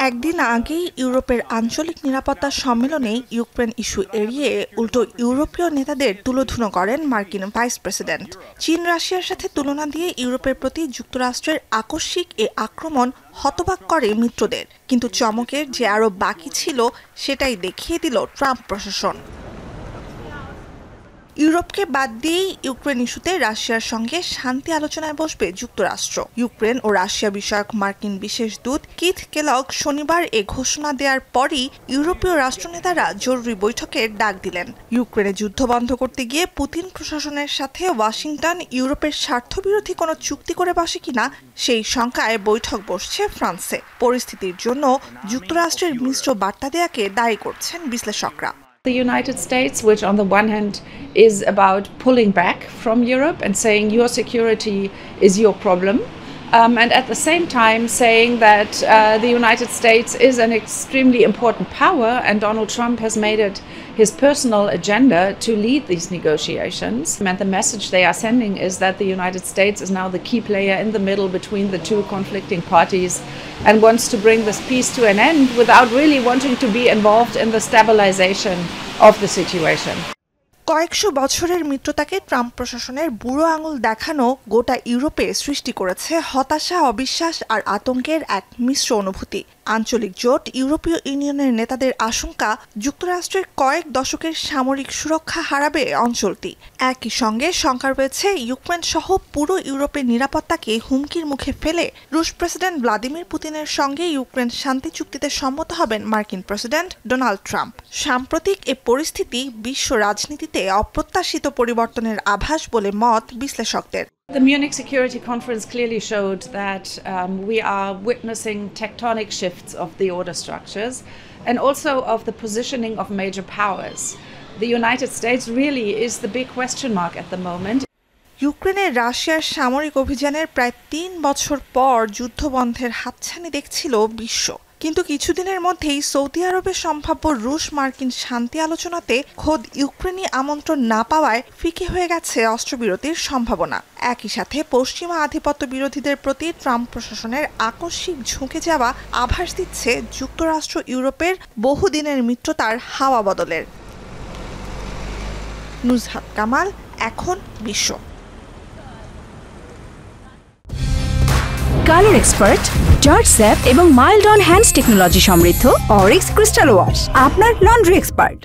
একদিন আগেই ইউরোপের আঞ্চলিক নিরাপত্তা সম্মেলনে ইউক্রেন ইস্যু এড়িয়ে উল্টো ইউরোপীয় নেতাদের তুলোধুনো করেন মার্কিন ভাইস প্রেসিডেন্ট। চীন রাশিয়ার সাথে তুলনা দিয়ে ইউরোপের প্রতি যুক্তরাষ্ট্রের আকস্মিক এ আক্রমণ হতবাক করে মিত্রদের, কিন্তু চমকের যে আরও বাকি ছিল সেটাই দেখিয়ে দিল ট্রাম্প প্রশাসন। ইউরোপকে বাদ দিয়েই ইউক্রেন ইস্যুতে রাশিয়ার সঙ্গে শান্তি আলোচনায় বসবে যুক্তরাষ্ট্র। ইউক্রেন ও রাশিয়া বিষয়ক মার্কিন বিশেষ দূত কিথ কেলগ শনিবার এ ঘোষণা দেওয়ার পরই ইউরোপীয় রাষ্ট্রনেতারা জরুরি বৈঠকের ডাক দিলেন। ইউক্রেনে যুদ্ধ বন্ধ করতে গিয়ে পুতিন প্রশাসনের সাথে ওয়াশিংটন ইউরোপের স্বার্থবিরোধী কোনো চুক্তি করে বসে কিনা সেই শঙ্কায় বৈঠক বসছে ফ্রান্সে। পরিস্থিতির জন্য যুক্তরাষ্ট্রের মিশ্র বার্তা দেয়াকে দায়ী করছেন বিশ্লেষকরা। The United States, which on the one hand is about pulling back from Europe and saying your security is your problem, and at the same time saying that the United States is an extremely important power and Donald Trump has made it his personal agenda to lead these negotiations. And the message they are sending is that the United States is now the key player in the middle between the two conflicting parties and wants to bring this peace to an end without really wanting to be involved in the stabilization of the situation. কয়েকশো বছরের মিত্রতাকে Trump প্রশাসনের বুড়ো আঙুল দেখানো গোটা ইউরোপে সৃষ্টি করেছে হতাশা, অবিশ্বাস আর আতঙ্কের এক মিশ্র অনুভূতি। আঞ্চলিক জোট ইউরোপীয় ইউনিয়নের নেতাদের আশঙ্কা যুক্তরাষ্ট্রের কয়েক দশকের সামরিক সুরক্ষা হারাবে অঞ্চলটি। একই সঙ্গে শঙ্কা রয়েছে ইউক্রেন সহ পুরো ইউরোপের নিরাপত্তাকে হুমকির মুখে ফেলে রুশ প্রেসিডেন্ট ভ্লাদিমির পুতিনের সঙ্গে ইউক্রেন শান্তি চুক্তিতে সম্মত হবেন মার্কিন প্রেসিডেন্ট ডোনাল্ড ট্রাম্প। সাম্প্রতিক এ পরিস্থিতি বিশ্ব রাজনীতিতে অপ্রত্যাশিত পরিবর্তনের আভাস বলে মত বিশ্লেষকদের। The Munich Security Conference clearly showed that we are witnessing tectonic shifts of the order structures and also of the positioning of major powers. The United States really is the big question mark at the moment. ইউক্রেনে রাশিয়ার সামরিক অভিযানের প্রায় ৩ বছর পর যুদ্ধবন্ধের হাতছানি দেখছিল বিশ্ব, কিন্তু কিছুদিনের মধ্যেই সৌদি আরবের সম্ভাব্য রুশ মার্কিন শান্তি আলোচনাতে খোদ ইউক্রেনি আমন্ত্রণ না পাওয়ায় ফিকে হয়ে গেছে অস্ত্রবিরতির সম্ভাবনা। একই সাথে পশ্চিমা আধিপত্য বিরোধীদের প্রতি ট্রাম্প প্রশাসনের আকস্মিক ঝুঁকে যাওয়া আভাস দিচ্ছে যুক্তরাষ্ট্র ইউরোপের বহুদিনের মিত্রতার হাওয়া বদলের। নুজহাত কামাল, এখন বিশ্ব। কালার এক্সপার্ট, জর্জ স্যাপ এবং মাইল্ড অন হ্যান্ডস টেকনোলজি সমৃদ্ধ অরিক্স ক্রিস্টাল ওয়াশ আপনার লন্ড্রি এক্সপার্ট।